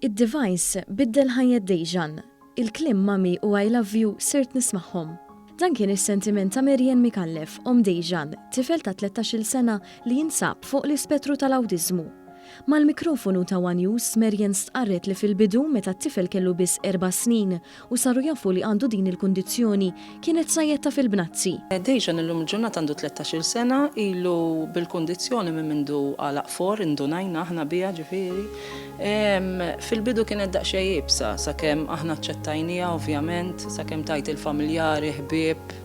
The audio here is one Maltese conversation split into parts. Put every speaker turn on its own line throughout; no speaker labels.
Id-device biddel ħajja Dejan. Il-klim mami u I love you sirt nismaħħom. Dan kien is-sentiment ta' Marjen Mikallef, Dejan, tifel ta' 13-il sena li jinsab fuq l-ispettru tal-awtiżmu. Mal-mikrofonu ta' One News, Marjen stqarret li fil-bidu meta t-tifel kellu biss 4 snin u saru jafu li għandu din il-kundizzjoni kienet sajjetta fil-bnazzi.
Dejan illum il-ġurnata għandu 13 sena, ilu bil-kundizzjoni minn mindu għalaq for, indunajna aħna bija ġifieri. Fil-bidu kienet daqsxejn jibsa, sakemm aħna ċettajnija ovvjament, sakemm tajt il-familjari, ħbieb,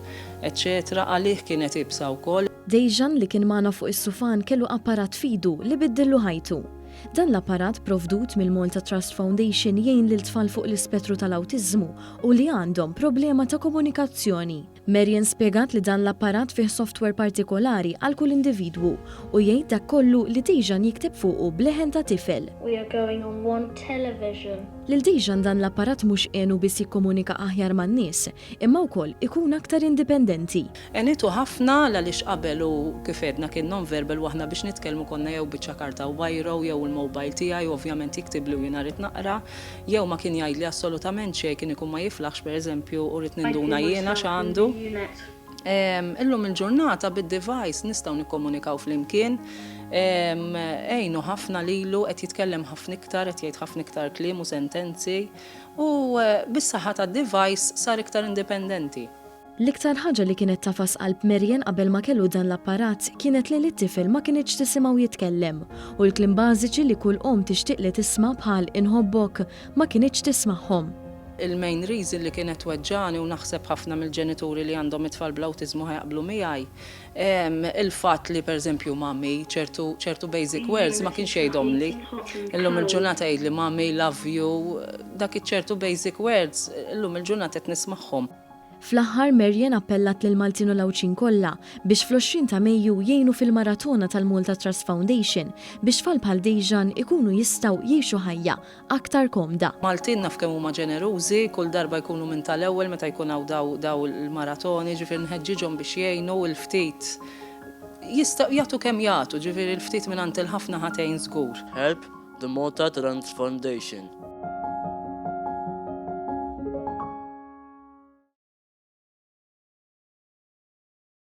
eccetera, għalih kienet jibsa wkoll.
Dejan li kien magħna fuq is-sufan kellu apparat fidu li biddillu ħajtu. Dan l-apparat provdut mill-Malta Trust Foundation jgħin lil tfal fuq l-ispettru tal-awtiżmu u li għandhom problema ta' komunikazzjoni. Marjen spjegat li dan l-apparat fih software partikolari għal kull individwu u jgħid dak kollu li Dejan jikteb fuqu bleħen ta' tifel.
We are going on one television.
Lil Dejan dan l-apparat mhux qiegħu biss jikkomunika aħjar man-nies, imma wkoll ikun aktar indipendenti.
Enitu ħafna għaliex qabel u kif edna kien non-verbal waħna biex nitkellmu konna jew biċċa karta u bajro jew il-mobile tiegħi ovvjament jiktib li u jien rrid naqra, jew ma kien jgħidli assolutament xejn kien ikun ma jiflaħx pereżempju u rrid ninduna jiena x'għandu. Illum il-ġurnata bid-device nistgħu nikkomunikaw flimkien, ejnu ħafna lilu qed jitkellem ħafna iktar, qed jgħid ħafna iktar kliem u sentenzi u bis-saħħa tad-device sar iktar indipendenti.
L-iktar ħaġa li kienet tafas qalb Marjen qabel ma kellu dan l-apparat kienet li l-tifel ma kienx tisimgħu jitkellem u l-kliem bażiċi li kull tixtieq li tisma' bħal inħobbok ma kienx tismagħhom.
Il-main reason li kienet weġġani u naħseb ħafna mill-ġenituri li għandhom it-tfal bl-awtiżmu ħajaqblu miegħi, il-fatt li pereżempju mami ċertu basic words ma kienx jgħidhomli. Illum il-ġurnata jgħidli mami love you, dak iċ-ċertu basic words, illum il-ġurnata qed nismagħhom.
Fl-aħħar Marjen appellat lil Maltin u Lawċin kollha biex fl-20 ta' Mejju jgħinu fil-maratona tal-Malta Trust Foundation biex tfal bħal Dejan ikunu jistgħu jgħixu ħajja aktar komda.
Maltin naf kemm huma ġenerużi, kull darba jkunu minn tal-ewwel meta jkun hawn daw il-maratoni, ġifier nħeġġiġhom biex jgħinu l-ftit. Jistgħu jagħtu kemm jagħtu, ġifier il-ftit minn il-ħafna ħatejn żgur.
Help the Malta Trust Foundation.